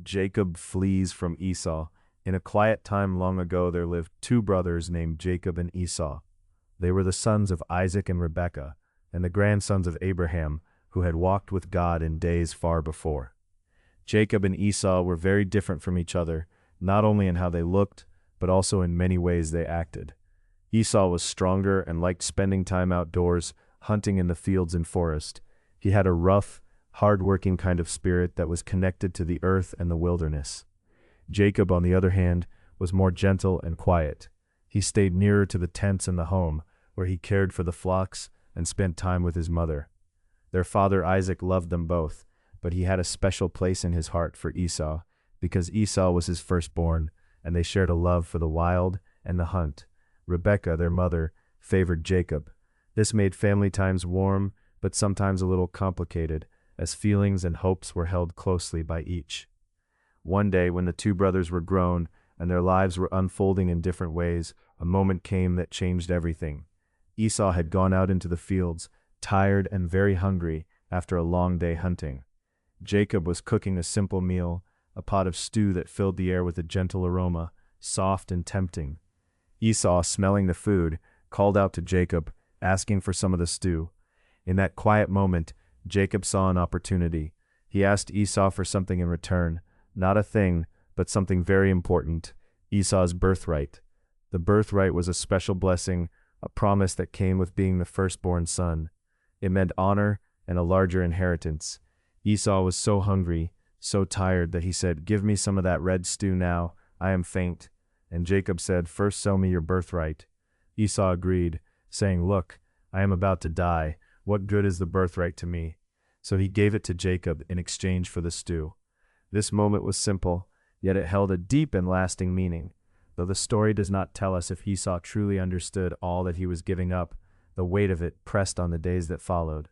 Jacob flees from Esau. In a quiet time long ago there lived two brothers named Jacob and Esau. They were the sons of Isaac and Rebekah, and the grandsons of Abraham, who had walked with God in days far before. Jacob and Esau were very different from each other, not only in how they looked, but also in many ways they acted. Esau was stronger and liked spending time outdoors, hunting in the fields and forest. He had a rough, hard-working kind of spirit that was connected to the earth and the wilderness. Jacob, on the other hand, was more gentle and quiet. He stayed nearer to the tents and the home, where he cared for the flocks and spent time with his mother. Their father Isaac loved them both, but he had a special place in his heart for Esau, because Esau was his firstborn, and they shared a love for the wild and the hunt. Rebekah, their mother, favored Jacob. This made family times warm, but sometimes a little complicated, as feelings and hopes were held closely by each. One day, when the two brothers were grown and their lives were unfolding in different ways, a moment came that changed everything. Esau had gone out into the fields, tired and very hungry after a long day hunting. Jacob was cooking a simple meal, a pot of stew that filled the air with a gentle aroma, soft and tempting. Esau, smelling the food, called out to Jacob, asking for some of the stew. In that quiet moment, Jacob saw an opportunity. He asked Esau for something in return, not a thing, but something very important, Esau's birthright. The birthright was a special blessing, a promise that came with being the firstborn son. It meant honor and a larger inheritance. Esau was so hungry, so tired that he said, "Give me some of that red stew now, I am faint." And Jacob said, "First sell me your birthright." Esau agreed, saying, "Look, I am about to die. What good is the birthright to me?" So he gave it to Jacob in exchange for the stew. This moment was simple, yet it held a deep and lasting meaning. Though the story does not tell us if Esau truly understood all that he was giving up, the weight of it pressed on the days that followed.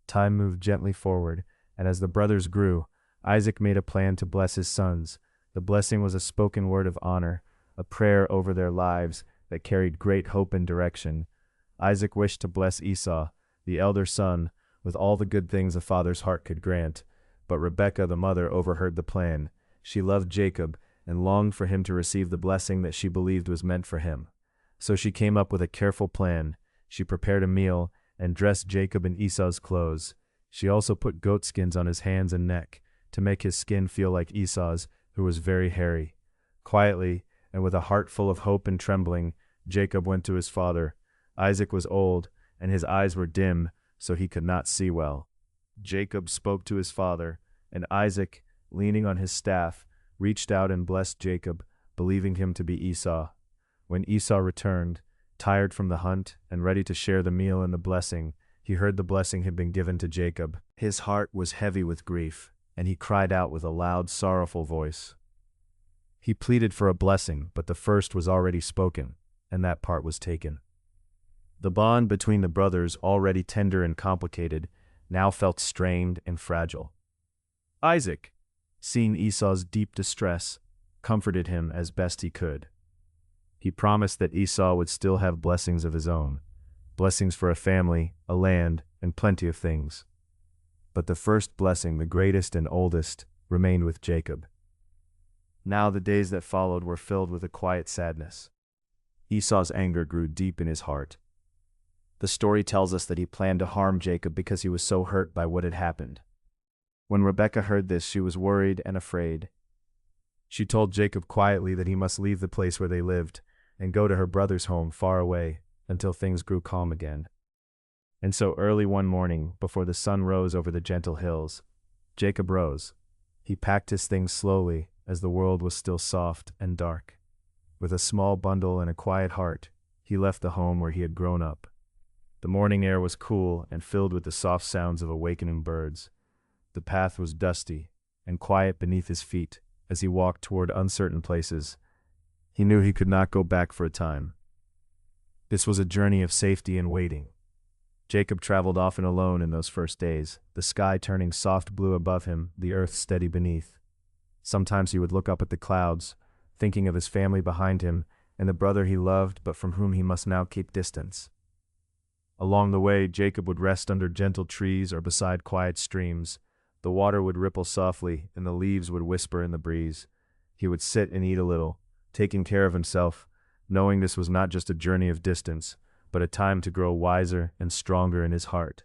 Time moved gently forward, and as the brothers grew, Isaac made a plan to bless his sons. The blessing was a spoken word of honor, a prayer over their lives that carried great hope and direction. Isaac wished to bless Esau, the elder son, with all the good things a father's heart could grant. But Rebekah, the mother, overheard the plan. She loved Jacob and longed for him to receive the blessing that she believed was meant for him. So she came up with a careful plan. She prepared a meal and dressed Jacob in Esau's clothes. She also put goatskins on his hands and neck to make his skin feel like Esau's, who was very hairy. Quietly, and with a heart full of hope and trembling, Jacob went to his father. Isaac was old, and his eyes were dim, so he could not see well. Jacob spoke to his father, and Isaac, leaning on his staff, reached out and blessed Jacob, believing him to be Esau. When Esau returned, tired from the hunt and ready to share the meal and the blessing, he heard the blessing had been given to Jacob. His heart was heavy with grief, and he cried out with a loud, sorrowful voice. He pleaded for a blessing, but the first was already spoken, and that part was taken. The bond between the brothers, already tender and complicated, now felt strained and fragile. Isaac, seeing Esau's deep distress, comforted him as best he could. He promised that Esau would still have blessings of his own, blessings for a family, a land, and plenty of things. But the first blessing, the greatest and oldest, remained with Jacob. Now the days that followed were filled with a quiet sadness. Esau's anger grew deep in his heart. The story tells us that he planned to harm Jacob because he was so hurt by what had happened. When Rebekah heard this, she was worried and afraid. She told Jacob quietly that he must leave the place where they lived and go to her brother's home far away until things grew calm again. And so early one morning, before the sun rose over the gentle hills, Jacob rose. He packed his things slowly, as the world was still soft and dark. With a small bundle and a quiet heart, he left the home where he had grown up. The morning air was cool and filled with the soft sounds of awakening birds. The path was dusty and quiet beneath his feet as he walked toward uncertain places. He knew he could not go back for a time. This was a journey of safety and waiting. Jacob traveled often alone in those first days, the sky turning soft blue above him, the earth steady beneath. Sometimes he would look up at the clouds, thinking of his family behind him and the brother he loved but from whom he must now keep distance. Along the way, Jacob would rest under gentle trees or beside quiet streams, The water would ripple softly, and the leaves would whisper in the breeze. He would sit and eat a little, taking care of himself, knowing this was not just a journey of distance, but a time to grow wiser and stronger in his heart.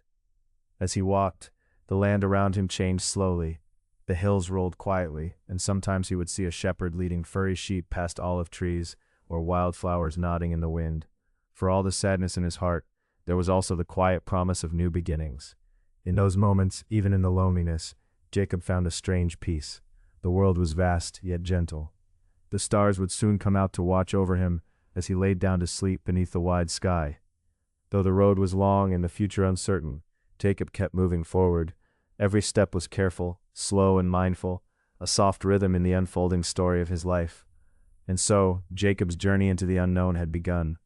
As he walked, the land around him changed slowly. The hills rolled quietly, and sometimes he would see a shepherd leading furry sheep past olive trees or wildflowers nodding in the wind. For all the sadness in his heart, there was also the quiet promise of new beginnings. In those moments, even in the loneliness, Jacob found a strange peace. The world was vast, yet gentle. The stars would soon come out to watch over him as he laid down to sleep beneath the wide sky. Though the road was long and the future uncertain, Jacob kept moving forward. Every step was careful, slow and mindful, a soft rhythm in the unfolding story of his life. And so, Jacob's journey into the unknown had begun.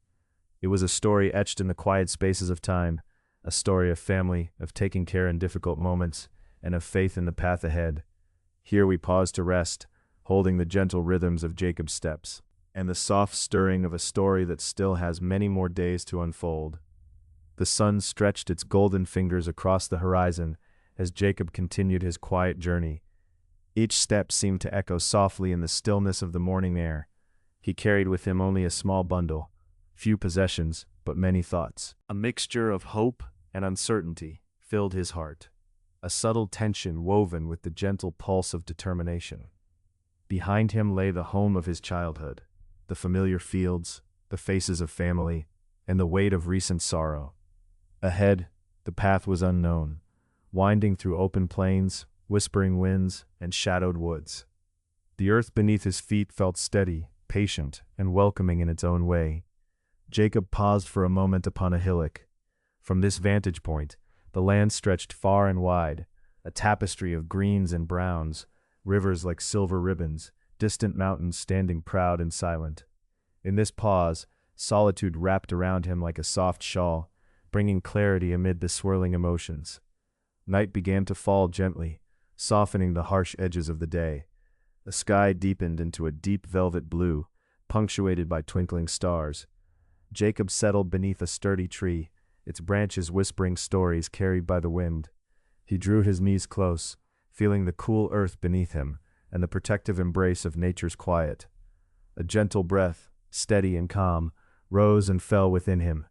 It was a story etched in the quiet spaces of time, a story of family, of taking care in difficult moments, and of faith in the path ahead. Here we pause to rest, holding the gentle rhythms of Jacob's steps, and the soft stirring of a story that still has many more days to unfold. The sun stretched its golden fingers across the horizon as Jacob continued his quiet journey. Each step seemed to echo softly in the stillness of the morning air. He carried with him only a small bundle, few possessions, but many thoughts. A mixture of hope and uncertainty filled his heart, a subtle tension woven with the gentle pulse of determination. Behind him lay the home of his childhood, the familiar fields, the faces of family, and the weight of recent sorrow. Ahead, the path was unknown, winding through open plains, whispering winds, and shadowed woods. The earth beneath his feet felt steady, patient, and welcoming in its own way. Jacob paused for a moment upon a hillock. From this vantage point, the land stretched far and wide, a tapestry of greens and browns, rivers like silver ribbons, distant mountains standing proud and silent. In this pause, solitude wrapped around him like a soft shawl, bringing clarity amid the swirling emotions. Night began to fall gently, softening the harsh edges of the day. The sky deepened into a deep velvet blue, punctuated by twinkling stars. Jacob settled beneath a sturdy tree, its branches whispering stories carried by the wind. He drew his knees close, feeling the cool earth beneath him and the protective embrace of nature's quiet. A gentle breath, steady and calm, rose and fell within him.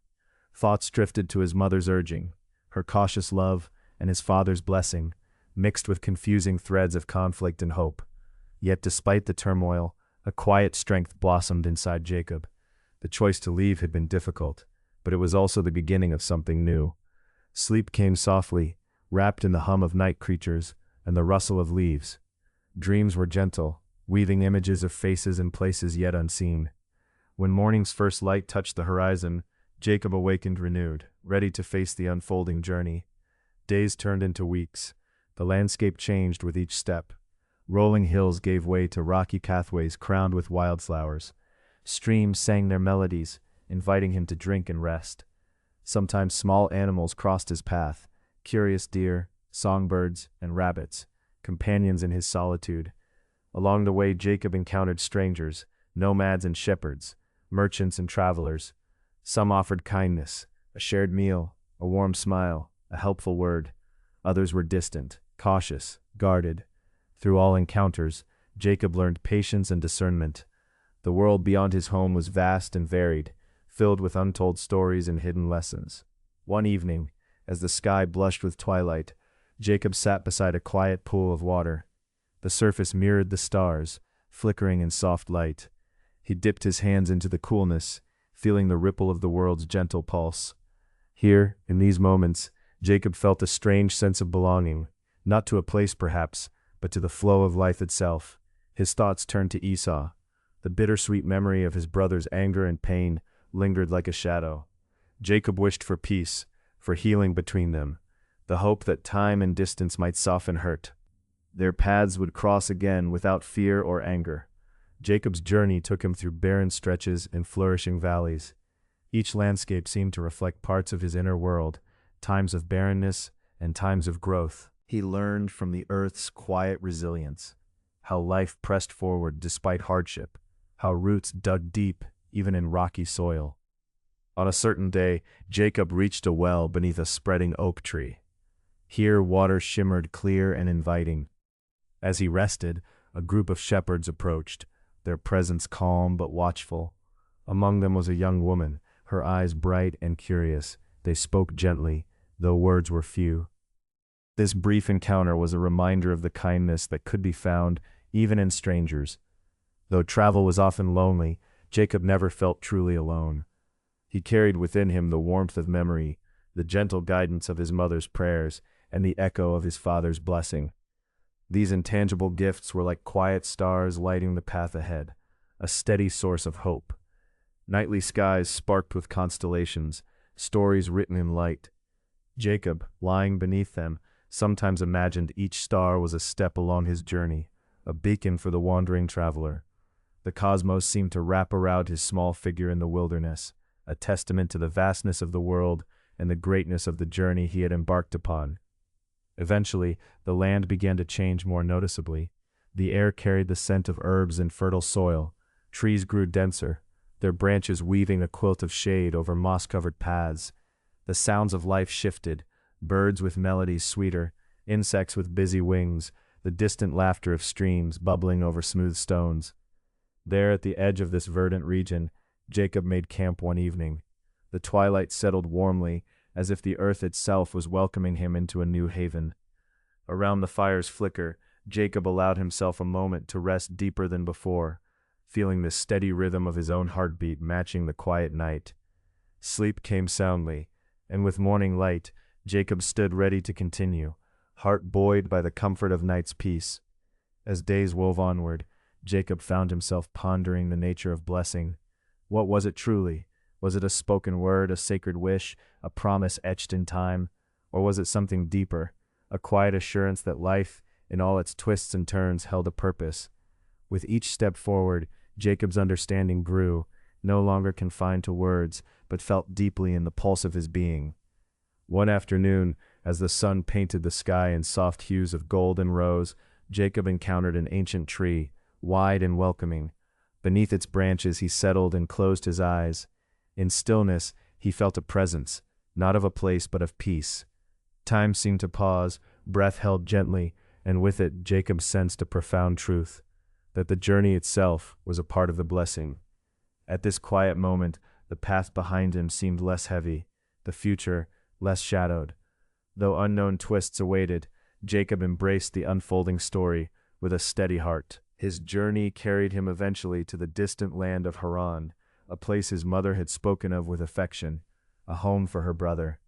Thoughts drifted to his mother's urging, her cautious love, and his father's blessing, mixed with confusing threads of conflict and hope. Yet despite the turmoil, a quiet strength blossomed inside Jacob. The choice to leave had been difficult, but it was also the beginning of something new. Sleep came softly, wrapped in the hum of night creatures and the rustle of leaves. Dreams were gentle, weaving images of faces and places yet unseen. When morning's first light touched the horizon, Jacob awakened renewed, ready to face the unfolding journey. Days turned into weeks. The landscape changed with each step. Rolling hills gave way to rocky pathways crowned with wildflowers. Streams sang their melodies, inviting him to drink and rest. Sometimes small animals crossed his path, curious deer, songbirds, and rabbits, companions in his solitude. Along the way, Jacob encountered strangers, nomads and shepherds, merchants and travelers. Some offered kindness, a shared meal, a warm smile, a helpful word. Others were distant, cautious, guarded. Through all encounters, Jacob learned patience and discernment. The world beyond his home was vast and varied, filled with untold stories and hidden lessons. One evening, as the sky blushed with twilight, Jacob sat beside a quiet pool of water. The surface mirrored the stars, flickering in soft light. He dipped his hands into the coolness, feeling the ripple of the world's gentle pulse. Here, in these moments, Jacob felt a strange sense of belonging, not to a place perhaps, but to the flow of life itself. His thoughts turned to Esau. The bittersweet memory of his brother's anger and pain lingered like a shadow. Jacob wished for peace, for healing between them, the hope that time and distance might soften hurt. Their paths would cross again without fear or anger. Jacob's journey took him through barren stretches and flourishing valleys. Each landscape seemed to reflect parts of his inner world, times of barrenness and times of growth. He learned from the earth's quiet resilience, how life pressed forward despite hardship, how roots dug deep even in rocky soil. On a certain day, Jacob reached a well beneath a spreading oak tree. Here water shimmered clear and inviting. As he rested, a group of shepherds approached, their presence calm but watchful. Among them was a young woman, her eyes bright and curious. They spoke gently, though words were few. This brief encounter was a reminder of the kindness that could be found even in strangers. Though travel was often lonely, Jacob never felt truly alone. He carried within him the warmth of memory, the gentle guidance of his mother's prayers, and the echo of his father's blessing. These intangible gifts were like quiet stars lighting the path ahead, a steady source of hope. Nightly skies sparked with constellations, stories written in light. Jacob, lying beneath them, sometimes imagined each star was a step along his journey, a beacon for the wandering traveler. The cosmos seemed to wrap around his small figure in the wilderness, a testament to the vastness of the world and the greatness of the journey he had embarked upon. Eventually, the land began to change more noticeably. The air carried the scent of herbs and fertile soil. Trees grew denser, their branches weaving a quilt of shade over moss-covered paths. The sounds of life shifted, birds with melodies sweeter, insects with busy wings, the distant laughter of streams bubbling over smooth stones. There at the edge of this verdant region, Jacob made camp one evening. The twilight settled warmly, as if the earth itself was welcoming him into a new haven. Around the fire's flicker, Jacob allowed himself a moment to rest deeper than before, feeling the steady rhythm of his own heartbeat matching the quiet night. Sleep came soundly, and with morning light, Jacob stood ready to continue, heart buoyed by the comfort of night's peace. As days wove onward, Jacob found himself pondering the nature of blessing. What was it truly? Was it a spoken word, a sacred wish, a promise etched in time? Or was it something deeper, a quiet assurance that life, in all its twists and turns, held a purpose? With each step forward, Jacob's understanding grew, no longer confined to words, but felt deeply in the pulse of his being. One afternoon, as the sun painted the sky in soft hues of gold and rose, Jacob encountered an ancient tree, wide and welcoming. Beneath its branches he settled and closed his eyes. In stillness, he felt a presence, not of a place but of peace. Time seemed to pause, breath held gently, and with it Jacob sensed a profound truth, that the journey itself was a part of the blessing. At this quiet moment, the path behind him seemed less heavy, the future less shadowed. Though unknown twists awaited, Jacob embraced the unfolding story with a steady heart. His journey carried him eventually to the distant land of Haran, a place his mother had spoken of with affection, a home for her brother.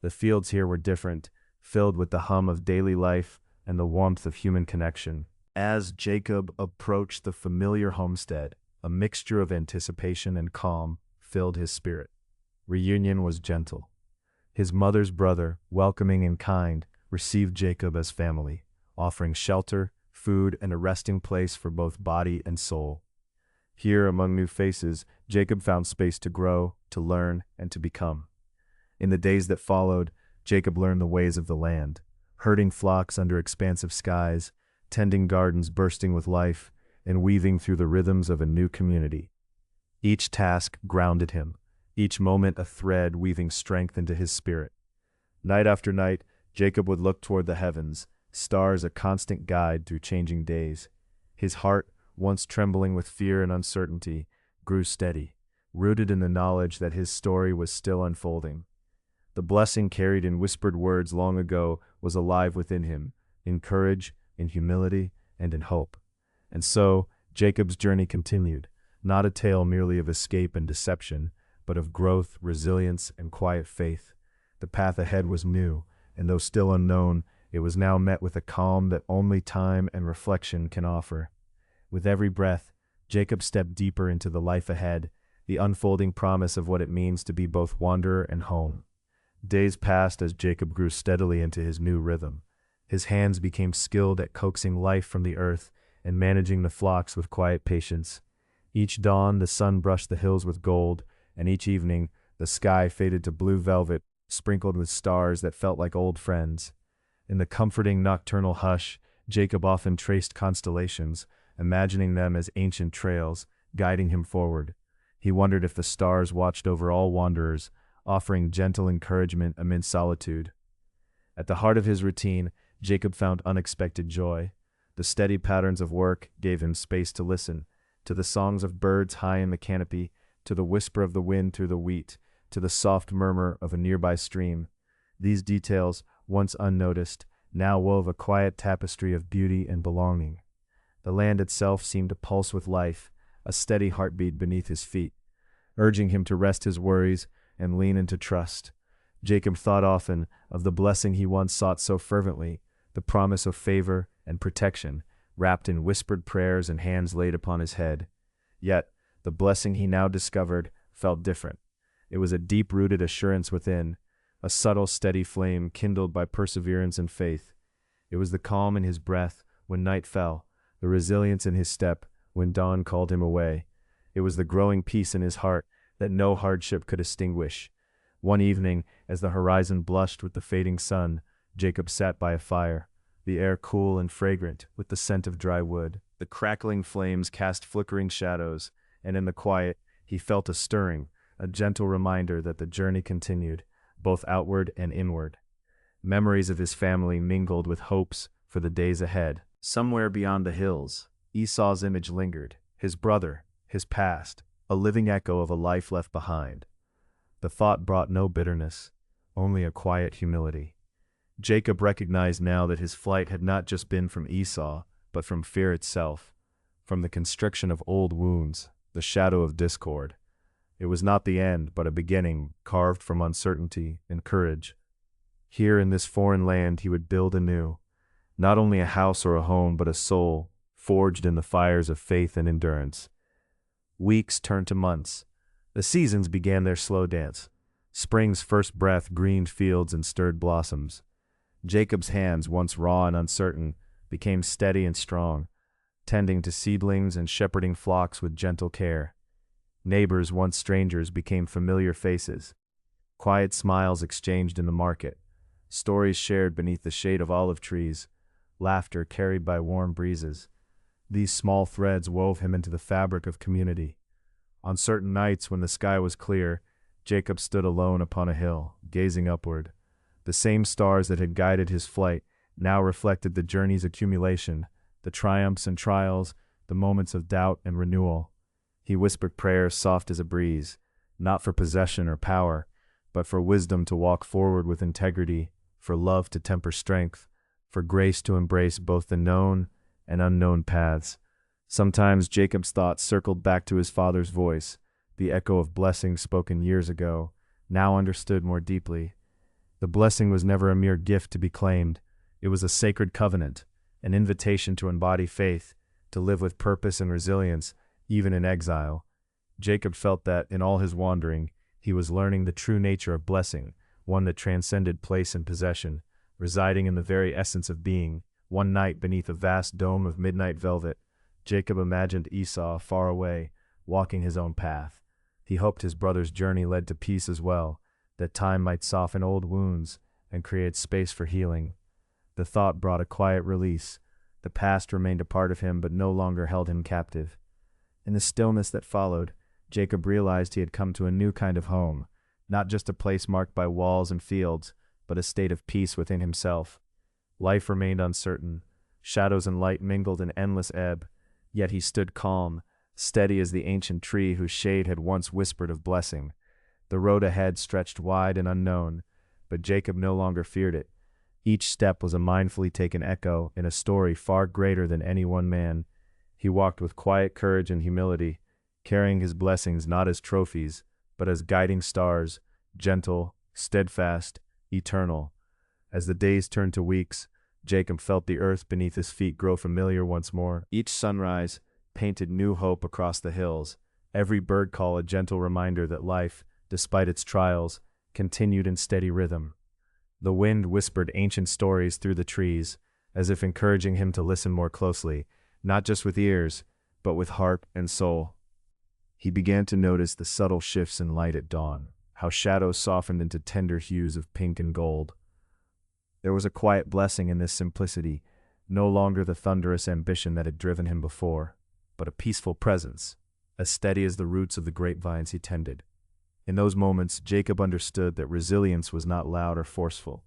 The fields here were different, filled with the hum of daily life and the warmth of human connection. As Jacob approached the familiar homestead, a mixture of anticipation and calm filled his spirit. Reunion was gentle. His mother's brother, welcoming and kind, received Jacob as family, offering shelter, food, and a resting place for both body and soul. Here, among new faces, Jacob found space to grow, to learn, and to become. In the days that followed, Jacob learned the ways of the land, herding flocks under expansive skies, tending gardens bursting with life, and weaving through the rhythms of a new community. Each task grounded him, each moment a thread weaving strength into his spirit. Night after night, Jacob would look toward the heavens, stars a constant guide through changing days. His heart, once trembling with fear and uncertainty, grew steady, rooted in the knowledge that his story was still unfolding. The blessing carried in whispered words long ago was alive within him, in courage, in humility, and in hope. And so, Jacob's journey continued, not a tale merely of escape and deception, but of growth, resilience, and quiet faith. The path ahead was new, and though still unknown, it was now met with a calm that only time and reflection can offer. With every breath, Jacob stepped deeper into the life ahead, the unfolding promise of what it means to be both wanderer and home. Days passed as Jacob grew steadily into his new rhythm. His hands became skilled at coaxing life from the earth and managing the flocks with quiet patience. Each dawn the sun brushed the hills with gold, and each evening the sky faded to blue velvet, sprinkled with stars that felt like old friends. In the comforting nocturnal hush, Jacob often traced constellations, imagining them as ancient trails, guiding him forward. He wondered if the stars watched over all wanderers, offering gentle encouragement amid solitude. At the heart of his routine, Jacob found unexpected joy. The steady patterns of work gave him space to listen, to the songs of birds high in the canopy, to the whisper of the wind through the wheat, to the soft murmur of a nearby stream. These details, once unnoticed, now wove a quiet tapestry of beauty and belonging. The land itself seemed to pulse with life, a steady heartbeat beneath his feet, urging him to rest his worries and lean into trust. Jacob thought often of the blessing he once sought so fervently, the promise of favor and protection, wrapped in whispered prayers and hands laid upon his head. Yet, the blessing he now discovered felt different. It was a deep-rooted assurance within, a subtle, steady flame kindled by perseverance and faith. It was the calm in his breath when night fell, the resilience in his step when dawn called him away. It was the growing peace in his heart that no hardship could extinguish. One evening, as the horizon blushed with the fading sun, Jacob sat by a fire, the air cool and fragrant with the scent of dry wood. The crackling flames cast flickering shadows, and in the quiet he felt a stirring, a gentle reminder that the journey continued, both outward and inward. Memories of his family mingled with hopes for the days ahead. Somewhere beyond the hills, Esau's image lingered, his brother, his past, a living echo of a life left behind. The thought brought no bitterness, only a quiet humility. Jacob recognized now that his flight had not just been from Esau, but from fear itself, from the constriction of old wounds, the shadow of discord. It was not the end, but a beginning, carved from uncertainty and courage. Here in this foreign land he would build anew, not only a house or a home, but a soul, forged in the fires of faith and endurance. Weeks turned to months. The seasons began their slow dance. Spring's first breath greened fields and stirred blossoms. Jacob's hands, once raw and uncertain, became steady and strong, tending to seedlings and shepherding flocks with gentle care. Neighbors, once strangers, became familiar faces. Quiet smiles exchanged in the market, stories shared beneath the shade of olive trees, laughter carried by warm breezes. These small threads wove him into the fabric of community. On certain nights when the sky was clear, Jacob stood alone upon a hill, gazing upward. The same stars that had guided his flight now reflected the journey's accumulation, the triumphs and trials, the moments of doubt and renewal. He whispered prayers soft as a breeze, not for possession or power, but for wisdom to walk forward with integrity, for love to temper strength, for grace to embrace both the known and unknown paths. Sometimes Jacob's thoughts circled back to his father's voice, the echo of blessings spoken years ago, now understood more deeply. The blessing was never a mere gift to be claimed. It was a sacred covenant, an invitation to embody faith, to live with purpose and resilience, even in exile. Jacob felt that, in all his wandering, he was learning the true nature of blessing, one that transcended place and possession, residing in the very essence of being. One night, beneath a vast dome of midnight velvet, Jacob imagined Esau far away, walking his own path. He hoped his brother's journey led to peace as well, that time might soften old wounds and create space for healing. The thought brought a quiet release. The past remained a part of him, but no longer held him captive. In the stillness that followed, Jacob realized he had come to a new kind of home, not just a place marked by walls and fields, but a state of peace within himself. Life remained uncertain. Shadows and light mingled in endless ebb, yet he stood calm, steady as the ancient tree whose shade had once whispered of blessing. The road ahead stretched wide and unknown, but Jacob no longer feared it. Each step was a mindfully taken echo in a story far greater than any one man. He walked with quiet courage and humility, carrying his blessings not as trophies, but as guiding stars, gentle, steadfast, eternal. As the days turned to weeks, Jacob felt the earth beneath his feet grow familiar once more. Each sunrise painted new hope across the hills, every bird call a gentle reminder that life, despite its trials, continued in steady rhythm. The wind whispered ancient stories through the trees, as if encouraging him to listen more closely, not just with ears, but with heart and soul. He began to notice the subtle shifts in light at dawn, how shadows softened into tender hues of pink and gold. There was a quiet blessing in this simplicity, no longer the thunderous ambition that had driven him before, but a peaceful presence, as steady as the roots of the grapevines he tended. In those moments, Jacob understood that resilience was not loud or forceful.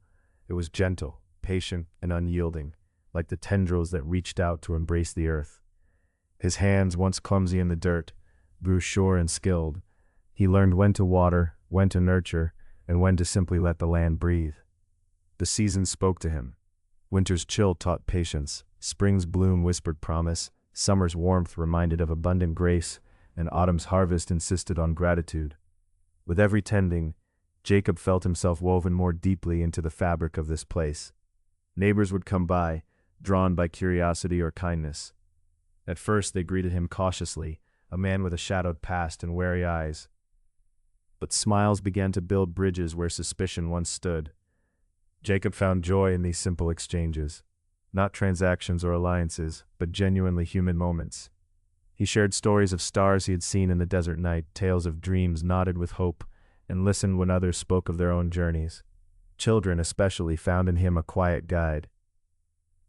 It was gentle, patient, and unyielding, like the tendrils that reached out to embrace the earth. His hands, once clumsy in the dirt, grew sure and skilled. He learned when to water, when to nurture, and when to simply let the land breathe. The seasons spoke to him. Winter's chill taught patience, spring's bloom whispered promise, summer's warmth reminded of abundant grace, and autumn's harvest insisted on gratitude. With every tending, Jacob felt himself woven more deeply into the fabric of this place. Neighbors would come by, drawn by curiosity or kindness. At first they greeted him cautiously, a man with a shadowed past and wary eyes. But smiles began to build bridges where suspicion once stood. Jacob found joy in these simple exchanges, not transactions or alliances, but genuinely human moments. He shared stories of stars he had seen in the desert night, tales of dreams nodded with hope, and listened when others spoke of their own journeys. Children especially found in him a quiet guide.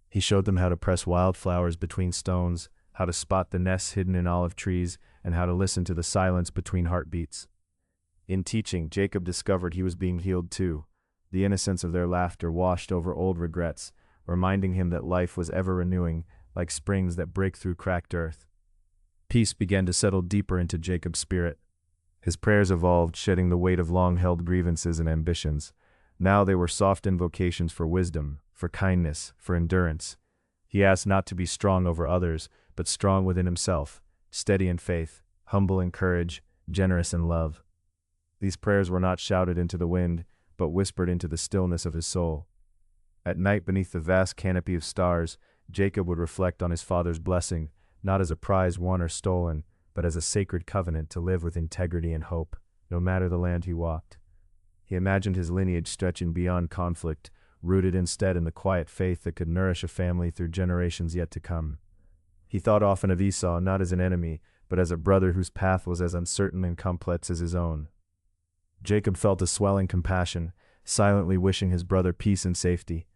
He showed them how to press wildflowers between stones, how to spot the nests hidden in olive trees, and how to listen to the silence between heartbeats. In teaching, Jacob discovered he was being healed too. The innocence of their laughter washed over old regrets, reminding him that life was ever renewing, like springs that break through cracked earth. Peace began to settle deeper into Jacob's spirit. His prayers evolved, shedding the weight of long-held grievances and ambitions. Now they were soft invocations for wisdom, for kindness, for endurance. He asked not to be strong over others, but strong within himself, steady in faith, humble in courage, generous in love. These prayers were not shouted into the wind, but whispered into the stillness of his soul. At night, beneath the vast canopy of stars, Jacob would reflect on his father's blessing, not as a prize won or stolen, but as a sacred covenant to live with integrity and hope, no matter the land he walked. He imagined his lineage stretching beyond conflict, rooted instead in the quiet faith that could nourish a family through generations yet to come. He thought often of Esau not as an enemy, but as a brother whose path was as uncertain and complex as his own. Jacob felt a swelling compassion, silently wishing his brother peace and safety.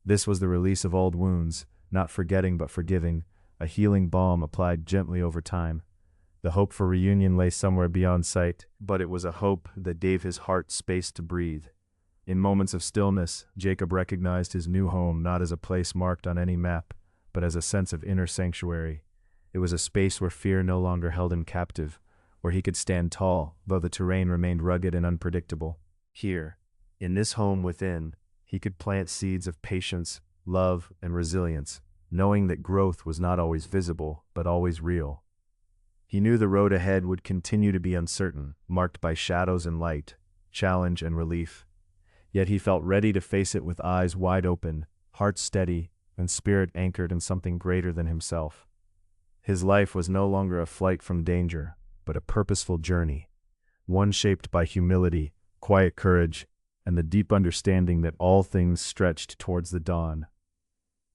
This was the release of old wounds, not forgetting but forgiving, a healing balm applied gently over time. The hope for reunion lay somewhere beyond sight, but it was a hope that gave his heart space to breathe. In moments of stillness, Jacob recognized his new home not as a place marked on any map, but as a sense of inner sanctuary. It was a space where fear no longer held him captive, where he could stand tall, though the terrain remained rugged and unpredictable. Here, in this home within, he could plant seeds of patience, love, and resilience, knowing that growth was not always visible, but always real. He knew the road ahead would continue to be uncertain, marked by shadows and light, challenge and relief. Yet he felt ready to face it with eyes wide open, heart steady, and spirit anchored in something greater than himself. His life was no longer a flight from danger, but a purposeful journey, one shaped by humility, quiet courage, and the deep understanding that all things stretched towards the dawn.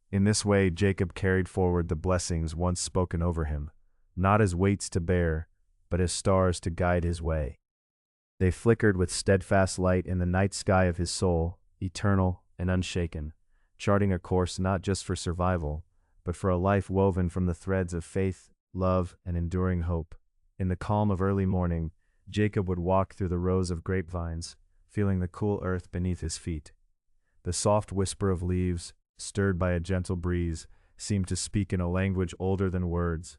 In this way, Jacob carried forward the blessings once spoken over him, not as weights to bear, but as stars to guide his way. They flickered with steadfast light in the night sky of his soul, eternal and unshaken, charting a course not just for survival, but for a life woven from the threads of faith, love, and enduring hope. In the calm of early morning, Jacob would walk through the rows of grapevines, feeling the cool earth beneath his feet. The soft whisper of leaves, stirred by a gentle breeze, seemed to speak in a language older than words.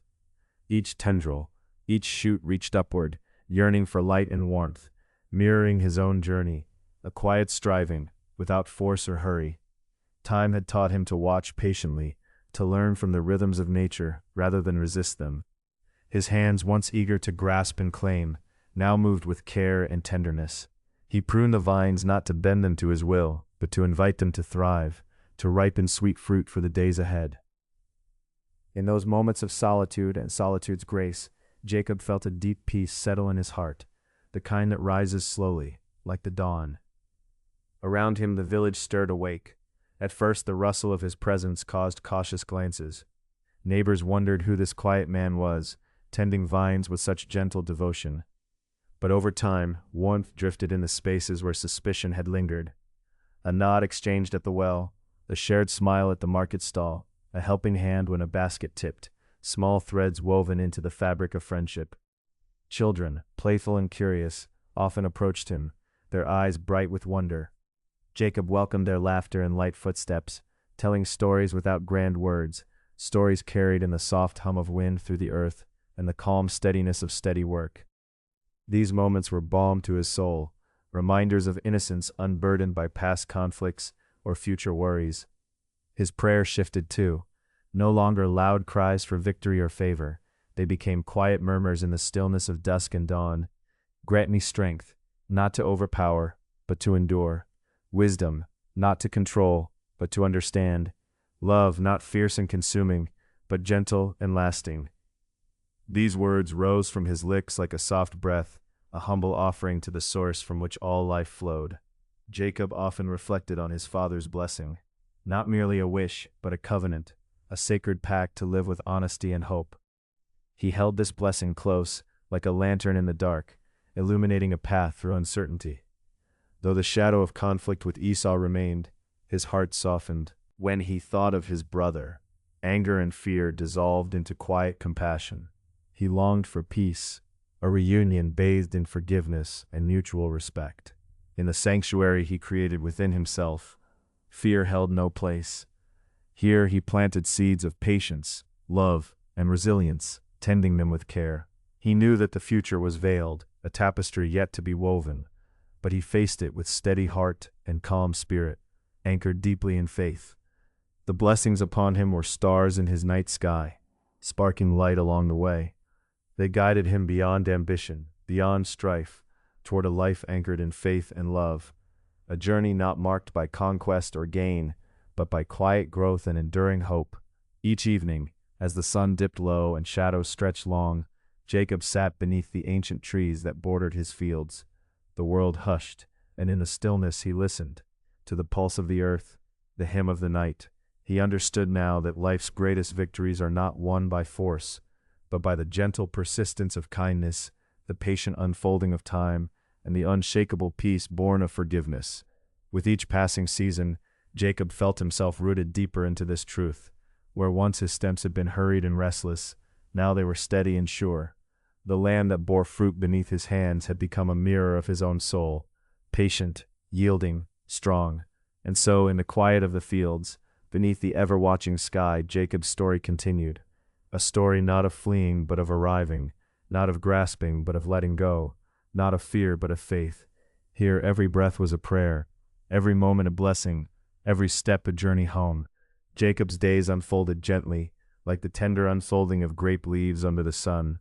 Each tendril, each shoot reached upward, yearning for light and warmth, mirroring his own journey, a quiet striving, without force or hurry. Time had taught him to watch patiently, to learn from the rhythms of nature rather than resist them. His hands, once eager to grasp and claim, now moved with care and tenderness. He pruned the vines not to bend them to his will, but to invite them to thrive, to ripen sweet fruit for the days ahead. In those moments of solitude and solitude's grace, Jacob felt a deep peace settle in his heart, the kind that rises slowly, like the dawn. Around him the village stirred awake. At first the rustle of his presence caused cautious glances. Neighbors wondered who this quiet man was, tending vines with such gentle devotion. But over time, warmth drifted in the spaces where suspicion had lingered. A nod exchanged at the well, a shared smile at the market stall, a helping hand when a basket tipped, small threads woven into the fabric of friendship. Children, playful and curious, often approached him, their eyes bright with wonder. Jacob welcomed their laughter and light footsteps, telling stories without grand words, stories carried in the soft hum of wind through the earth and the calm steadiness of steady work. These moments were balm to his soul, reminders of innocence unburdened by past conflicts or future worries. His prayer shifted too, no longer loud cries for victory or favor. They became quiet murmurs in the stillness of dusk and dawn. Grant me strength, not to overpower, but to endure. Wisdom, not to control, but to understand. Love, not fierce and consuming, but gentle and lasting. These words rose from his lips like a soft breath, a humble offering to the source from which all life flowed. Jacob often reflected on his father's blessing, not merely a wish, but a covenant, a sacred pact to live with honesty and hope. He held this blessing close, like a lantern in the dark, illuminating a path through uncertainty. Though the shadow of conflict with Esau remained, his heart softened. When he thought of his brother, anger and fear dissolved into quiet compassion. He longed for peace, a reunion bathed in forgiveness and mutual respect. In the sanctuary he created within himself, fear held no place. Here he planted seeds of patience, love, and resilience, tending them with care. He knew that the future was veiled, a tapestry yet to be woven, but he faced it with steady heart and calm spirit, anchored deeply in faith. The blessings upon him were stars in his night sky, sparking light along the way. They guided him beyond ambition, beyond strife, toward a life anchored in faith and love, a journey not marked by conquest or gain, but by quiet growth and enduring hope. Each evening, as the sun dipped low and shadows stretched long, Jacob sat beneath the ancient trees that bordered his fields. The world hushed, and in the stillness he listened to the pulse of the earth, the hymn of the night. He understood now that life's greatest victories are not won by force, but by the gentle persistence of kindness, the patient unfolding of time, and the unshakable peace born of forgiveness. With each passing season, Jacob felt himself rooted deeper into this truth. Where once his steps had been hurried and restless, now they were steady and sure. The land that bore fruit beneath his hands had become a mirror of his own soul, patient, yielding, strong. And so, in the quiet of the fields, beneath the ever-watching sky, Jacob's story continued. A story not of fleeing but of arriving, not of grasping but of letting go, not of fear but of faith. Here every breath was a prayer, every moment a blessing, every step a journey home. Jacob's days unfolded gently, like the tender unfolding of grape leaves under the sun.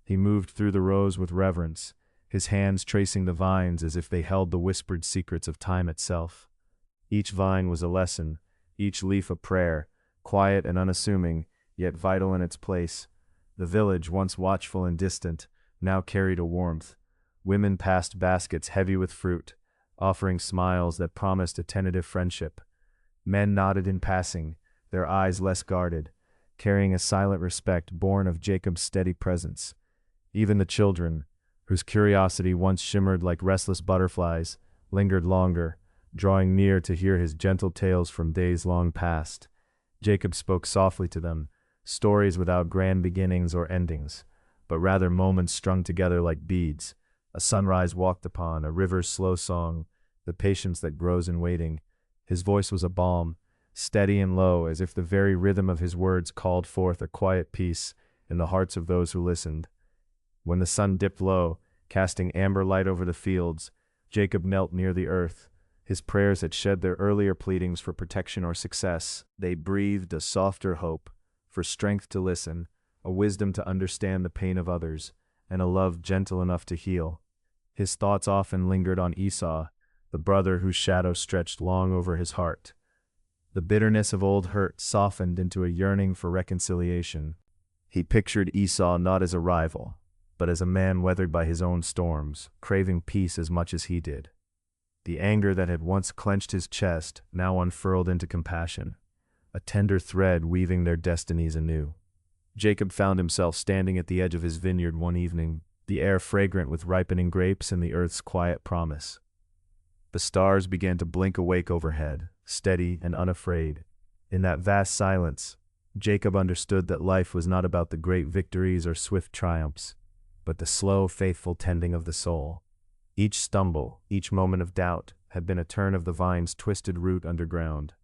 He moved through the rows with reverence, his hands tracing the vines as if they held the whispered secrets of time itself. Each vine was a lesson, each leaf a prayer, quiet and unassuming, yet vital in its place. The village, once watchful and distant, now carried a warmth. Women passed baskets heavy with fruit, offering smiles that promised a tentative friendship. Men nodded in passing, their eyes less guarded, carrying a silent respect born of Jacob's steady presence. Even the children, whose curiosity once shimmered like restless butterflies, lingered longer, drawing near to hear his gentle tales from days long past. Jacob spoke softly to them, stories without grand beginnings or endings, but rather moments strung together like beads, a sunrise walked upon, a river's slow song, the patience that grows in waiting. His voice was a balm, steady and low, as if the very rhythm of his words called forth a quiet peace in the hearts of those who listened. When the sun dipped low, casting amber light over the fields, Jacob knelt near the earth. His prayers had shed their earlier pleadings for protection or success. They breathed a softer hope, for strength to listen, a wisdom to understand the pain of others, and a love gentle enough to heal. His thoughts often lingered on Esau, the brother whose shadow stretched long over his heart. The bitterness of old hurt softened into a yearning for reconciliation. He pictured Esau not as a rival, but as a man weathered by his own storms, craving peace as much as he did. The anger that had once clenched his chest now unfurled into compassion, a tender thread weaving their destinies anew. Jacob found himself standing at the edge of his vineyard one evening, the air fragrant with ripening grapes and the earth's quiet promise. The stars began to blink awake overhead, steady and unafraid. In that vast silence, Jacob understood that life was not about the great victories or swift triumphs, but the slow, faithful tending of the soul. Each stumble, each moment of doubt, had been a turn of the vine's twisted root underground,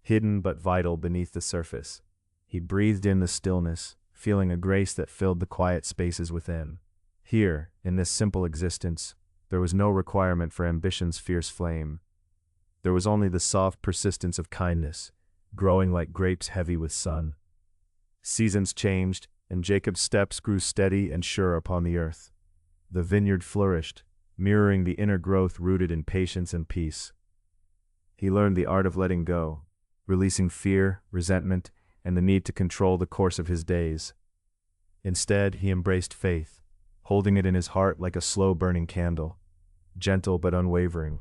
hidden but vital beneath the surface. He breathed in the stillness, feeling a grace that filled the quiet spaces within. Here, in this simple existence, there was no requirement for ambition's fierce flame. There was only the soft persistence of kindness, growing like grapes heavy with sun. Seasons changed, and Jacob's steps grew steady and sure upon the earth. The vineyard flourished, mirroring the inner growth rooted in patience and peace. He learned the art of letting go, releasing fear, resentment, and the need to control the course of his days. Instead, he embraced faith, holding it in his heart like a slow-burning candle, gentle but unwavering.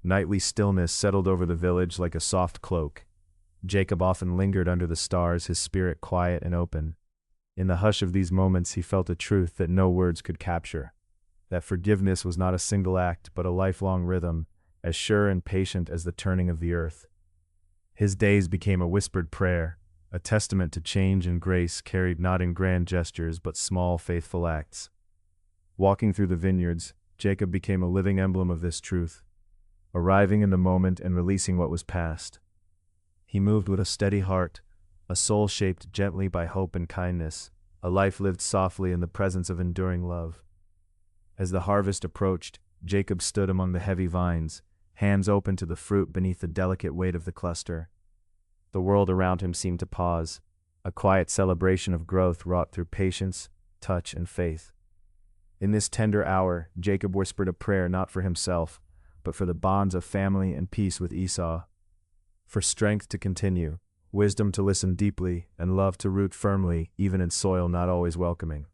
Nightly stillness settled over the village like a soft cloak. Jacob often lingered under the stars, his spirit quiet and open. In the hush of these moments he felt a truth that no words could capture, that forgiveness was not a single act but a lifelong rhythm, as sure and patient as the turning of the earth. His days became a whispered prayer, a testament to change and grace carried not in grand gestures but small faithful acts. Walking through the vineyards, Jacob became a living emblem of this truth, arriving in the moment and releasing what was past. He moved with a steady heart, a soul shaped gently by hope and kindness, a life lived softly in the presence of enduring love. As the harvest approached, Jacob stood among the heavy vines, hands open to the fruit beneath the delicate weight of the cluster. The world around him seemed to pause, a quiet celebration of growth wrought through patience, touch, and faith. In this tender hour, Jacob whispered a prayer not for himself, but for the bonds of family and peace with Esau. For strength to continue, wisdom to listen deeply, and love to root firmly, even in soil not always welcoming.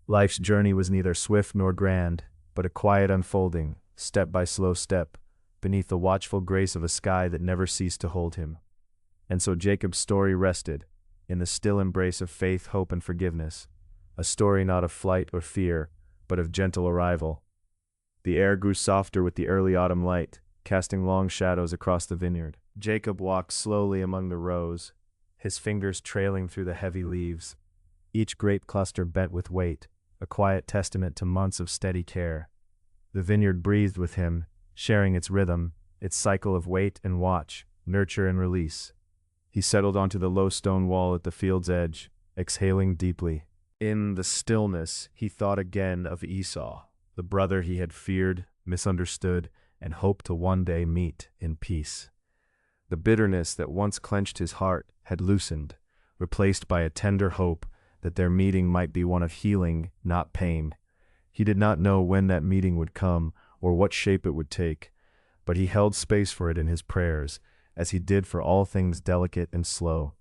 Life's journey was neither swift nor grand, but a quiet unfolding, step by slow step, beneath the watchful grace of a sky that never ceased to hold him. And so Jacob's story rested, in the still embrace of faith, hope, and forgiveness, a story not of flight or fear, but of gentle arrival. The air grew softer with the early autumn light, casting long shadows across the vineyard. Jacob walked slowly among the rows, his fingers trailing through the heavy leaves, each grape cluster bent with weight, a quiet testament to months of steady care. The vineyard breathed with him, sharing its rhythm, its cycle of wait and watch, nurture and release. He settled onto the low stone wall at the field's edge, exhaling deeply. In the stillness, he thought again of Esau, the brother he had feared, misunderstood, and hoped to one day meet in peace. The bitterness that once clenched his heart had loosened, replaced by a tender hope that their meeting might be one of healing, not pain. He did not know when that meeting would come or what shape it would take, but he held space for it in his prayers, as he did for all things delicate and slow.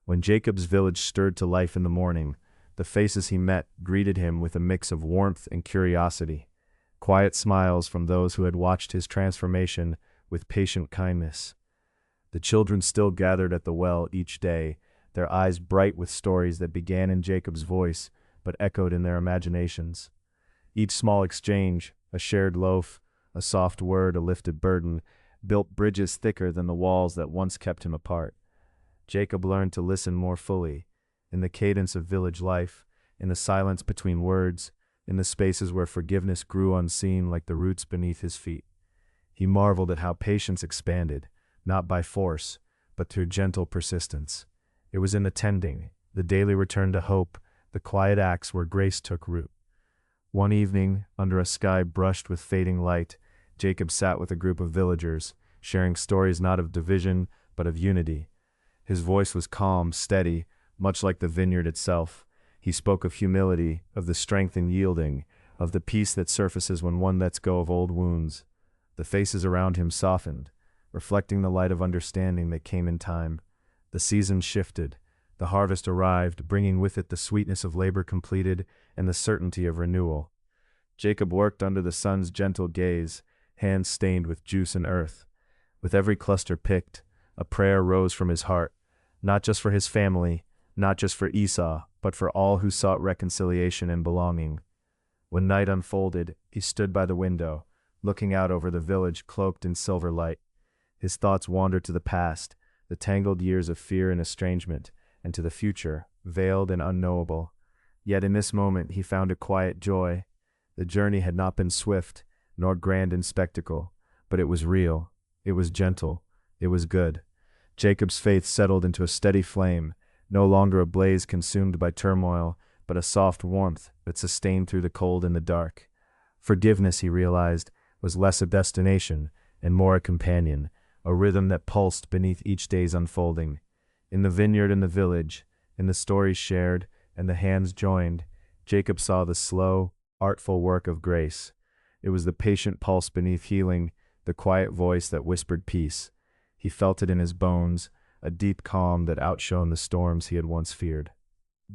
When Jacob's village stirred to life in the morning, the faces he met greeted him with a mix of warmth and curiosity, quiet smiles from those who had watched his transformation with patient kindness. The children still gathered at the well each day, their eyes bright with stories that began in Jacob's voice but echoed in their imaginations. Each small exchange, a shared loaf, a soft word, a lifted burden, built bridges thicker than the walls that once kept him apart. Jacob learned to listen more fully, in the cadence of village life, in the silence between words, in the spaces where forgiveness grew unseen like the roots beneath his feet. He marveled at how patience expanded, not by force, but through gentle persistence. It was in the tending, the daily return to hope, the quiet acts where grace took root. One evening, under a sky brushed with fading light, Jacob sat with a group of villagers, sharing stories not of division, but of unity. His voice was calm, steady, much like the vineyard itself. He spoke of humility, of the strength in yielding, of the peace that surfaces when one lets go of old wounds. The faces around him softened, reflecting the light of understanding that came in time. The season shifted. The harvest arrived, bringing with it the sweetness of labor completed and the certainty of renewal. Jacob worked under the sun's gentle gaze, hands stained with juice and earth. With every cluster picked, a prayer rose from his heart, not just for his family, not just for Esau, but for all who sought reconciliation and belonging. When night unfolded, he stood by the window, looking out over the village cloaked in silver light. His thoughts wandered to the past, the tangled years of fear and estrangement, and to the future, veiled and unknowable. Yet in this moment he found a quiet joy. The journey had not been swift, nor grand in spectacle, but it was real, it was gentle, it was good. Jacob's faith settled into a steady flame, no longer a blaze consumed by turmoil, but a soft warmth that sustained through the cold and the dark. Forgiveness, he realized, was less a destination and more a companion, a rhythm that pulsed beneath each day's unfolding. In the vineyard and the village, in the stories shared and the hands joined, Jacob saw the slow, artful work of grace. It was the patient pulse beneath healing, the quiet voice that whispered peace. He felt it in his bones, a deep calm that outshone the storms he had once feared.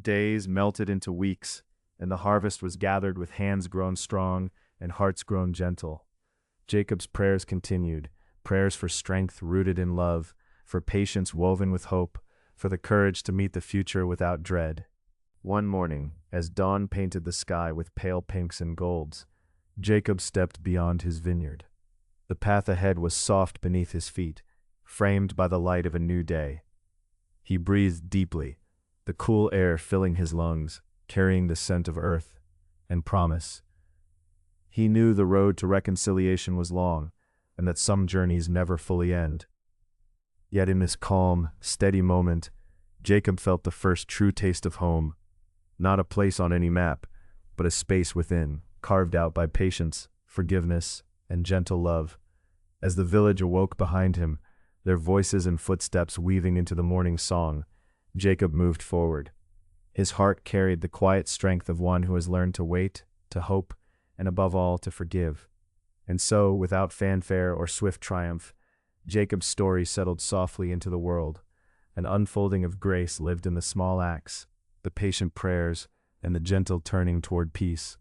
Days melted into weeks, and the harvest was gathered with hands grown strong and hearts grown gentle. Jacob's prayers continued, prayers for strength rooted in love, for patience woven with hope, for the courage to meet the future without dread. One morning, as dawn painted the sky with pale pinks and golds, Jacob stepped beyond his vineyard. The path ahead was soft beneath his feet, framed by the light of a new day. He breathed deeply, the cool air filling his lungs, carrying the scent of earth and promise. He knew the road to reconciliation was long, and that some journeys never fully end. Yet in this calm, steady moment, Jacob felt the first true taste of home, not a place on any map, but a space within, carved out by patience, forgiveness, and gentle love. As the village awoke behind him, their voices and footsteps weaving into the morning song, Jacob moved forward. His heart carried the quiet strength of one who has learned to wait, to hope, and above all, to forgive. And so, without fanfare or swift triumph, Jacob's story settled softly into the world. An unfolding of grace lived in the small acts, the patient prayers, and the gentle turning toward peace.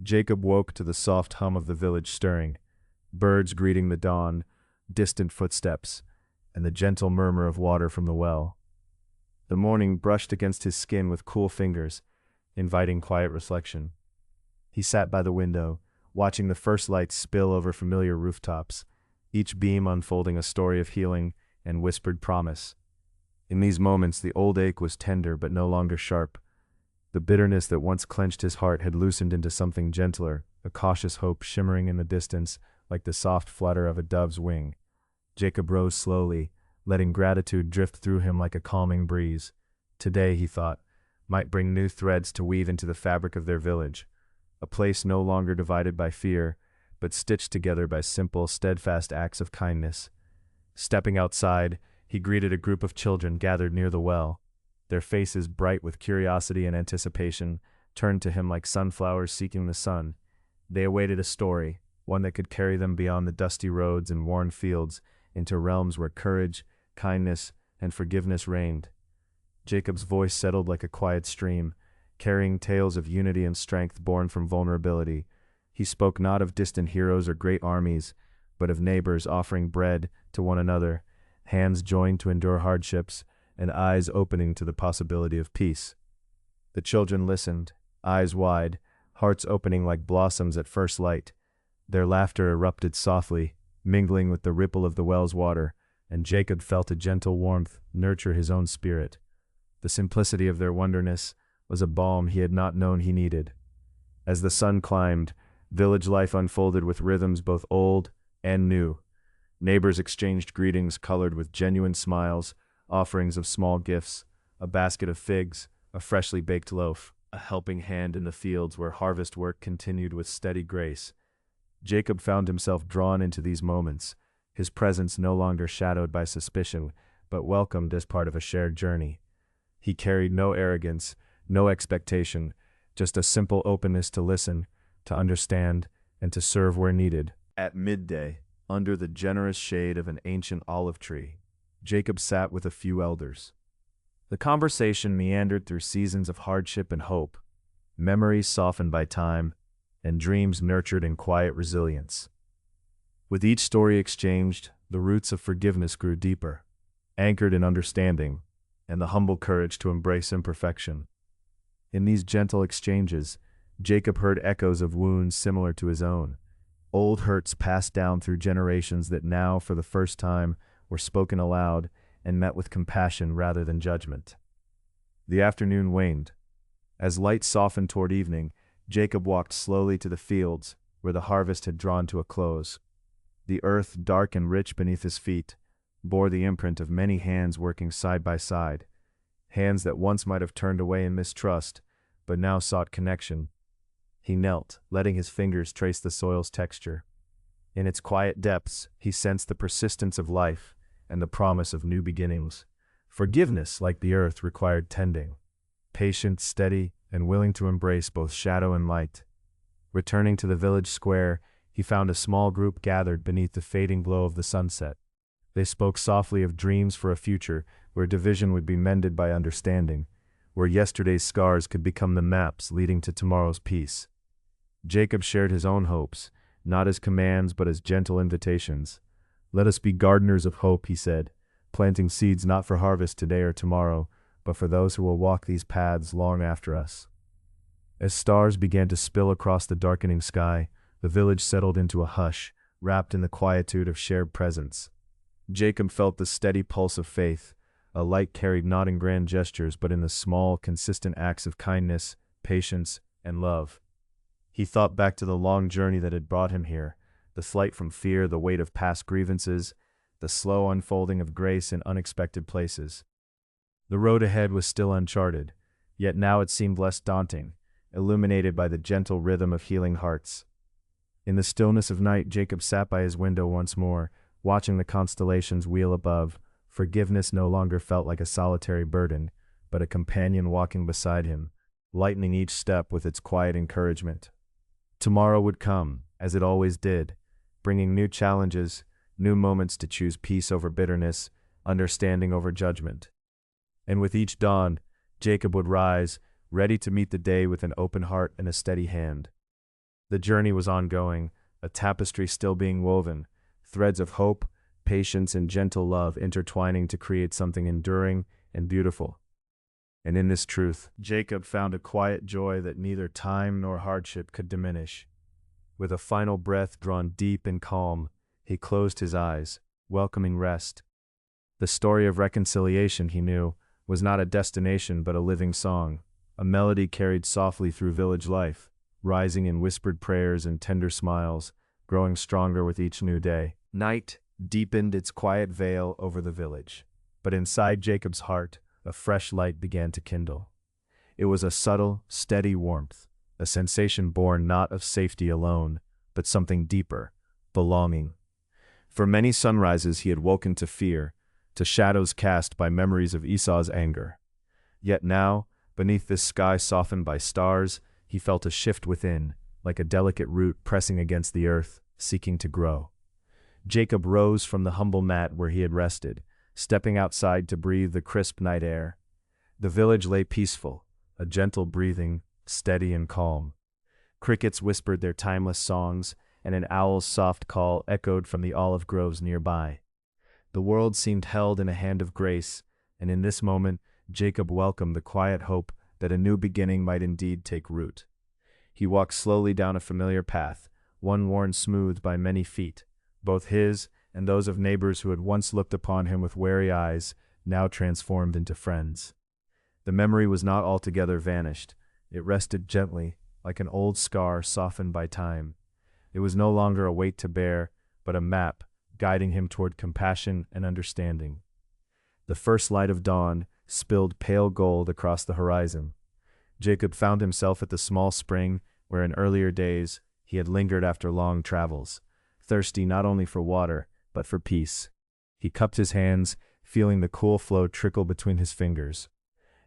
Jacob woke to the soft hum of the village stirring, birds greeting the dawn, distant footsteps, and the gentle murmur of water from the well. The morning brushed against his skin with cool fingers, inviting quiet reflection. He sat by the window, watching the first lights spill over familiar rooftops, each beam unfolding a story of healing and whispered promise. In these moments, the old ache was tender but no longer sharp. The bitterness that once clenched his heart had loosened into something gentler, a cautious hope shimmering in the distance like the soft flutter of a dove's wing. Jacob rose slowly, letting gratitude drift through him like a calming breeze. Today, he thought, might bring new threads to weave into the fabric of their village, a place no longer divided by fear, but stitched together by simple, steadfast acts of kindness. Stepping outside, he greeted a group of children gathered near the well. Their faces, bright with curiosity and anticipation, turned to him like sunflowers seeking the sun. They awaited a story, one that could carry them beyond the dusty roads and worn fields into realms where courage, kindness, and forgiveness reigned. Jacob's voice settled like a quiet stream, carrying tales of unity and strength born from vulnerability. He spoke not of distant heroes or great armies, but of neighbors offering bread to one another, hands joined to endure hardships, and eyes opening to the possibility of peace. The children listened, eyes wide, hearts opening like blossoms at first light. Their laughter erupted softly, mingling with the ripple of the well's water, and Jacob felt a gentle warmth nurture his own spirit. The simplicity of their wonderness was a balm he had not known he needed. As the sun climbed, village life unfolded with rhythms both old and new. Neighbors exchanged greetings colored with genuine smiles, offerings of small gifts, a basket of figs, a freshly baked loaf, a helping hand in the fields where harvest work continued with steady grace. Jacob found himself drawn into these moments, his presence no longer shadowed by suspicion, but welcomed as part of a shared journey. He carried no arrogance, no expectation, just a simple openness to listen, to understand, and to serve where needed. At midday, under the generous shade of an ancient olive tree, Jacob sat with a few elders. The conversation meandered through seasons of hardship and hope, memories softened by time, and dreams nurtured in quiet resilience. With each story exchanged, the roots of forgiveness grew deeper, anchored in understanding, and the humble courage to embrace imperfection. In these gentle exchanges, Jacob heard echoes of wounds similar to his own, old hurts passed down through generations that now, for the first time, were spoken aloud and met with compassion rather than judgment. The afternoon waned. As light softened toward evening, Jacob walked slowly to the fields, where the harvest had drawn to a close. The earth, dark and rich beneath his feet, bore the imprint of many hands working side by side, hands that once might have turned away in mistrust, but now sought connection. He knelt, letting his fingers trace the soil's texture. In its quiet depths, he sensed the persistence of life and the promise of new beginnings. Forgiveness, like the earth, required tending. Patient, steady, and willing to embrace both shadow and light. Returning to the village square, he found a small group gathered beneath the fading glow of the sunset. They spoke softly of dreams for a future where division would be mended by understanding, where yesterday's scars could become the maps leading to tomorrow's peace. Jacob shared his own hopes, not as commands but as gentle invitations. "Let us be gardeners of hope," he said, "planting seeds not for harvest today or tomorrow, but for those who will walk these paths long after us." As stars began to spill across the darkening sky, the village settled into a hush, wrapped in the quietude of shared presence. Jacob felt the steady pulse of faith, a light carried not in grand gestures but in the small, consistent acts of kindness, patience, and love. He thought back to the long journey that had brought him here, the flight from fear, the weight of past grievances, the slow unfolding of grace in unexpected places. The road ahead was still uncharted, yet now it seemed less daunting, illuminated by the gentle rhythm of healing hearts. In the stillness of night, Jacob sat by his window once more, watching the constellations wheel above. Forgiveness no longer felt like a solitary burden, but a companion walking beside him, lightening each step with its quiet encouragement. Tomorrow would come, as it always did, bringing new challenges, new moments to choose peace over bitterness, understanding over judgment. And with each dawn, Jacob would rise, ready to meet the day with an open heart and a steady hand. The journey was ongoing, a tapestry still being woven, threads of hope, patience, and gentle love intertwining to create something enduring and beautiful. And in this truth, Jacob found a quiet joy that neither time nor hardship could diminish. With a final breath drawn deep and calm, he closed his eyes, welcoming rest. The story of reconciliation, he knew, was not a destination but a living song, a melody carried softly through village life, rising in whispered prayers and tender smiles, growing stronger with each new day. Night deepened its quiet veil over the village, but inside Jacob's heart, a fresh light began to kindle. It was a subtle, steady warmth, a sensation born not of safety alone, but something deeper, belonging. For many sunrises he had woken to fear, to shadows cast by memories of Esau's anger. Yet now, beneath this sky softened by stars, he felt a shift within, like a delicate root pressing against the earth, seeking to grow. Jacob rose from the humble mat where he had rested, stepping outside to breathe the crisp night air. The village lay peaceful, a gentle breathing, steady and calm. Crickets whispered their timeless songs, and an owl's soft call echoed from the olive groves nearby. The world seemed held in a hand of grace, and in this moment, Jacob welcomed the quiet hope that a new beginning might indeed take root. He walked slowly down a familiar path, one worn smooth by many feet, both his and those of neighbors who had once looked upon him with wary eyes, now transformed into friends. The memory was not altogether vanished. It rested gently, like an old scar softened by time. It was no longer a weight to bear, but a map, guiding him toward compassion and understanding. The first light of dawn spilled pale gold across the horizon. Jacob found himself at the small spring where in earlier days he had lingered after long travels, thirsty not only for water, but for peace. He cupped his hands, feeling the cool flow trickle between his fingers.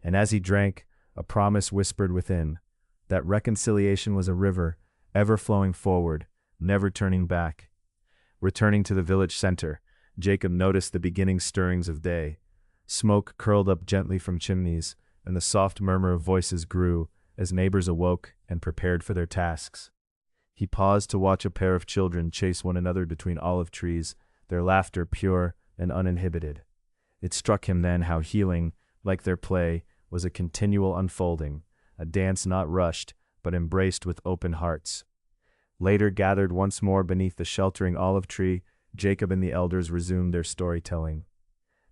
And as he drank, a promise whispered within, that reconciliation was a river, ever flowing forward, never turning back. Returning to the village center, Jacob noticed the beginning stirrings of day. Smoke curled up gently from chimneys, and the soft murmur of voices grew as neighbors awoke and prepared for their tasks. He paused to watch a pair of children chase one another between olive trees, their laughter pure and uninhibited. It struck him then how healing, like their play, was a continual unfolding, a dance not rushed, but embraced with open hearts. Later, gathered once more beneath the sheltering olive tree, Jacob and the elders resumed their storytelling.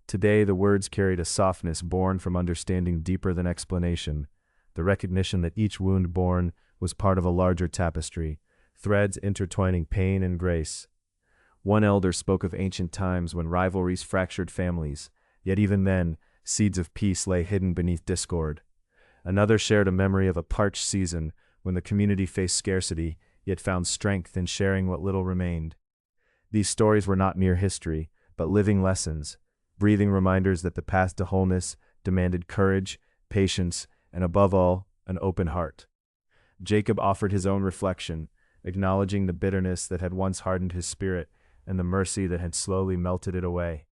Today the words carried a softness born from understanding deeper than explanation, the recognition that each wound borne was part of a larger tapestry, threads intertwining pain and grace. One elder spoke of ancient times when rivalries fractured families, yet even then, seeds of peace lay hidden beneath discord. Another shared a memory of a parched season when the community faced scarcity, yet found strength in sharing what little remained. These stories were not mere history, but living lessons, breathing reminders that the path to wholeness demanded courage, patience, and above all, an open heart. Jacob offered his own reflection, acknowledging the bitterness that had once hardened his spirit and the mercy that had slowly melted it away.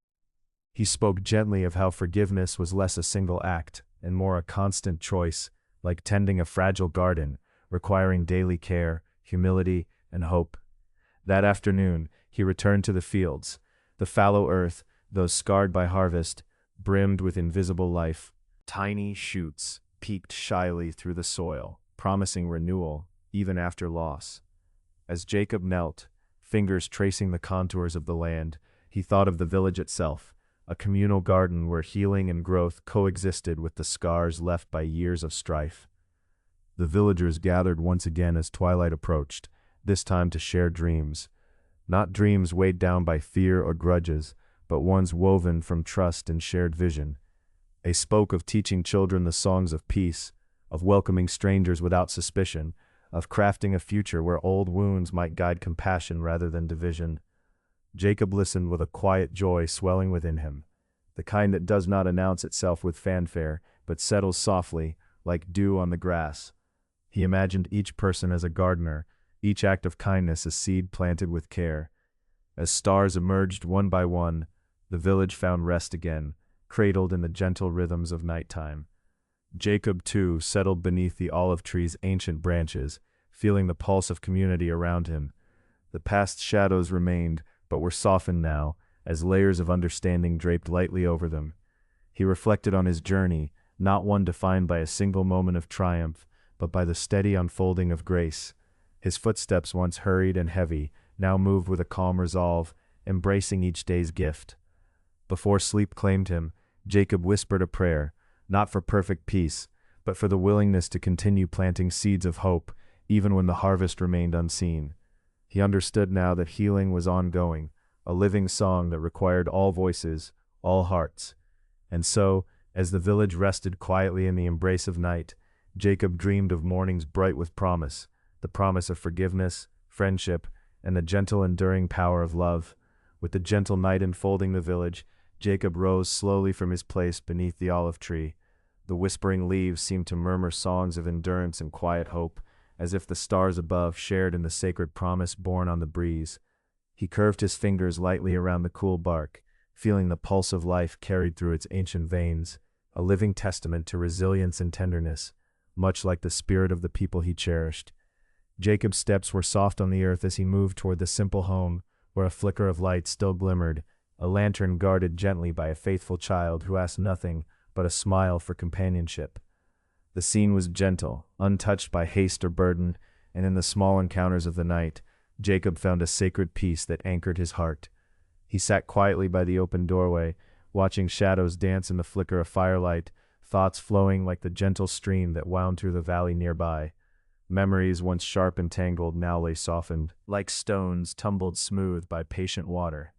He spoke gently of how forgiveness was less a single act and more a constant choice, like tending a fragile garden, requiring daily care, humility, and hope. That afternoon, he returned to the fields. The fallow earth, though scarred by harvest, brimmed with invisible life. Tiny shoots peeked shyly through the soil, promising renewal even after loss. As Jacob knelt, fingers tracing the contours of the land, he thought of the village itself, a communal garden where healing and growth coexisted with the scars left by years of strife. The villagers gathered once again as twilight approached, this time to share dreams. Not dreams weighed down by fear or grudges, but ones woven from trust and shared vision. They spoke of teaching children the songs of peace, of welcoming strangers without suspicion, of crafting a future where old wounds might guide compassion rather than division. Jacob listened with a quiet joy swelling within him, the kind that does not announce itself with fanfare, but settles softly, like dew on the grass. He imagined each person as a gardener, each act of kindness a seed planted with care. As stars emerged one by one, the village found rest again, cradled in the gentle rhythms of nighttime. Jacob, too, settled beneath the olive tree's ancient branches, feeling the pulse of community around him. The past shadows remained, but were softened now, as layers of understanding draped lightly over them. He reflected on his journey, not one defined by a single moment of triumph, but by the steady unfolding of grace. His footsteps, once hurried and heavy, now moved with a calm resolve, embracing each day's gift. Before sleep claimed him, Jacob whispered a prayer, not for perfect peace, but for the willingness to continue planting seeds of hope, even when the harvest remained unseen. He understood now that healing was ongoing, a living song that required all voices, all hearts. And so, as the village rested quietly in the embrace of night, Jacob dreamed of mornings bright with promise, the promise of forgiveness, friendship, and the gentle enduring power of love. With the gentle night enfolding the village, Jacob rose slowly from his place beneath the olive tree. The whispering leaves seemed to murmur songs of endurance and quiet hope, as if the stars above shared in the sacred promise borne on the breeze. He curved his fingers lightly around the cool bark, feeling the pulse of life carried through its ancient veins, a living testament to resilience and tenderness, much like the spirit of the people he cherished. Jacob's steps were soft on the earth as he moved toward the simple home, where a flicker of light still glimmered, a lantern guarded gently by a faithful child who asked nothing but a smile for companionship. The scene was gentle, untouched by haste or burden, and in the small encounters of the night, Jacob found a sacred peace that anchored his heart. He sat quietly by the open doorway, watching shadows dance in the flicker of firelight, thoughts flowing like the gentle stream that wound through the valley nearby. Memories once sharp and tangled now lay softened, like stones tumbled smooth by patient water.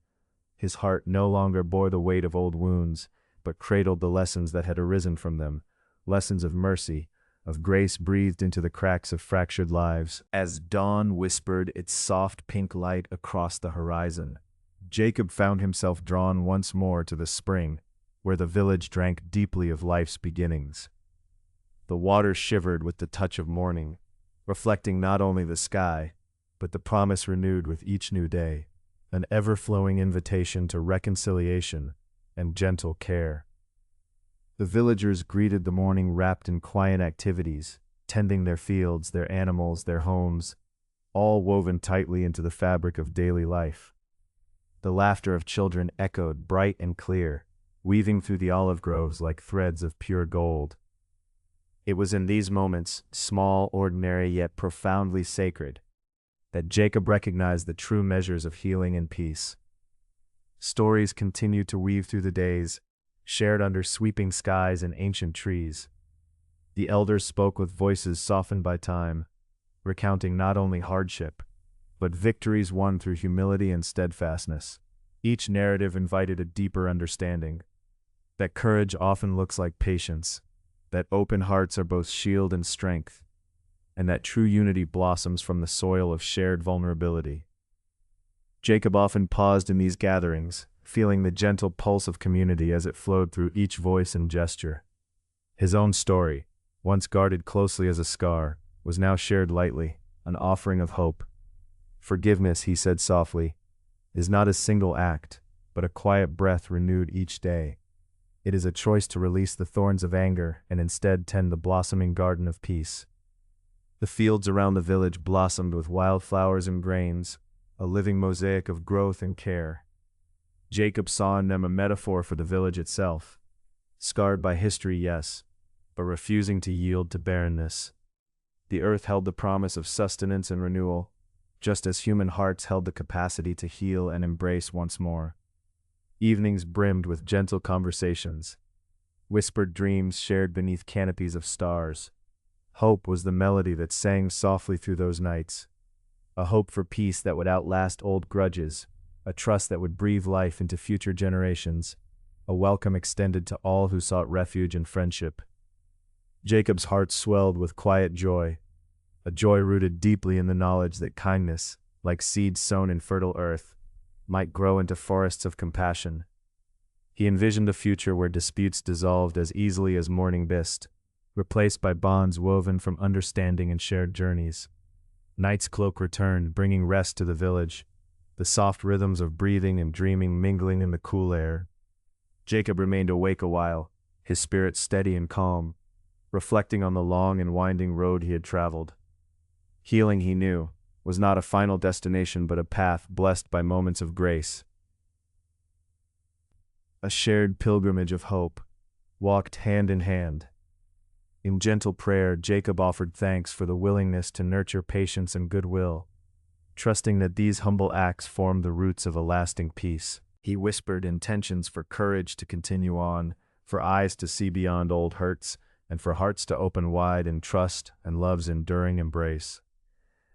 His heart no longer bore the weight of old wounds, but cradled the lessons that had arisen from them, lessons of mercy, of grace breathed into the cracks of fractured lives. As dawn whispered its soft pink light across the horizon, Jacob found himself drawn once more to the spring, where the village drank deeply of life's beginnings. The water shivered with the touch of morning, reflecting not only the sky, but the promise renewed with each new day, an ever-flowing invitation to reconciliation and gentle care. The villagers greeted the morning wrapped in quiet activities, tending their fields, their animals, their homes, all woven tightly into the fabric of daily life. The laughter of children echoed bright and clear, weaving through the olive groves like threads of pure gold. It was in these moments, small, ordinary, yet profoundly sacred, that Jacob recognized the true measures of healing and peace. Stories continued to weave through the days, shared under sweeping skies and ancient trees. The elders spoke with voices softened by time, recounting not only hardship, but victories won through humility and steadfastness. Each narrative invited a deeper understanding that courage often looks like patience, that open hearts are both shield and strength, and that true unity blossoms from the soil of shared vulnerability. Jacob often paused in these gatherings, feeling the gentle pulse of community as it flowed through each voice and gesture. His own story, once guarded closely as a scar, was now shared lightly, an offering of hope. Forgiveness, he said softly, is not a single act, but a quiet breath renewed each day. It is a choice to release the thorns of anger and instead tend the blossoming garden of peace. The fields around the village blossomed with wildflowers and grains, a living mosaic of growth and care. Jacob saw in them a metaphor for the village itself, scarred by history, yes, but refusing to yield to barrenness. The earth held the promise of sustenance and renewal, just as human hearts held the capacity to heal and embrace once more. Evenings brimmed with gentle conversations, whispered dreams shared beneath canopies of stars. Hope was the melody that sang softly through those nights, a hope for peace that would outlast old grudges, a trust that would breathe life into future generations, a welcome extended to all who sought refuge and friendship. Jacob's heart swelled with quiet joy, a joy rooted deeply in the knowledge that kindness, like seeds sown in fertile earth, might grow into forests of compassion. He envisioned a future where disputes dissolved as easily as morning mist, replaced by bonds woven from understanding and shared journeys. Night's cloak returned, bringing rest to the village, the soft rhythms of breathing and dreaming mingling in the cool air. Jacob remained awake a while, his spirit steady and calm, reflecting on the long and winding road he had traveled. Healing, he knew, was not a final destination but a path blessed by moments of grace. A shared pilgrimage of hope, walked hand in hand. In gentle prayer, Jacob offered thanks for the willingness to nurture patience and goodwill, trusting that these humble acts formed the roots of a lasting peace. He whispered intentions for courage to continue on, for eyes to see beyond old hurts, and for hearts to open wide in trust and love's enduring embrace.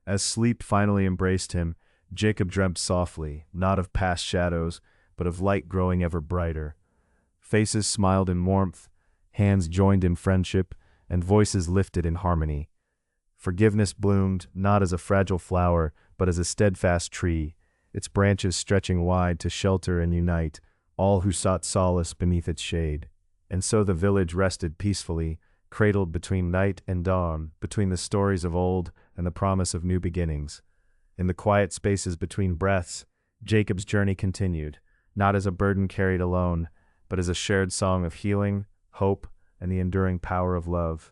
As sleep finally embraced him, Jacob dreamt softly, not of past shadows, but of light growing ever brighter. Faces smiled in warmth, hands joined in friendship, and voices lifted in harmony. Forgiveness bloomed, not as a fragile flower, but as a steadfast tree, its branches stretching wide to shelter and unite all who sought solace beneath its shade. And so the village rested peacefully, cradled between night and dawn, between the stories of old and the promise of new beginnings. In the quiet spaces between breaths, Jacob's journey continued, not as a burden carried alone, but as a shared song of healing, hope, and the enduring power of love.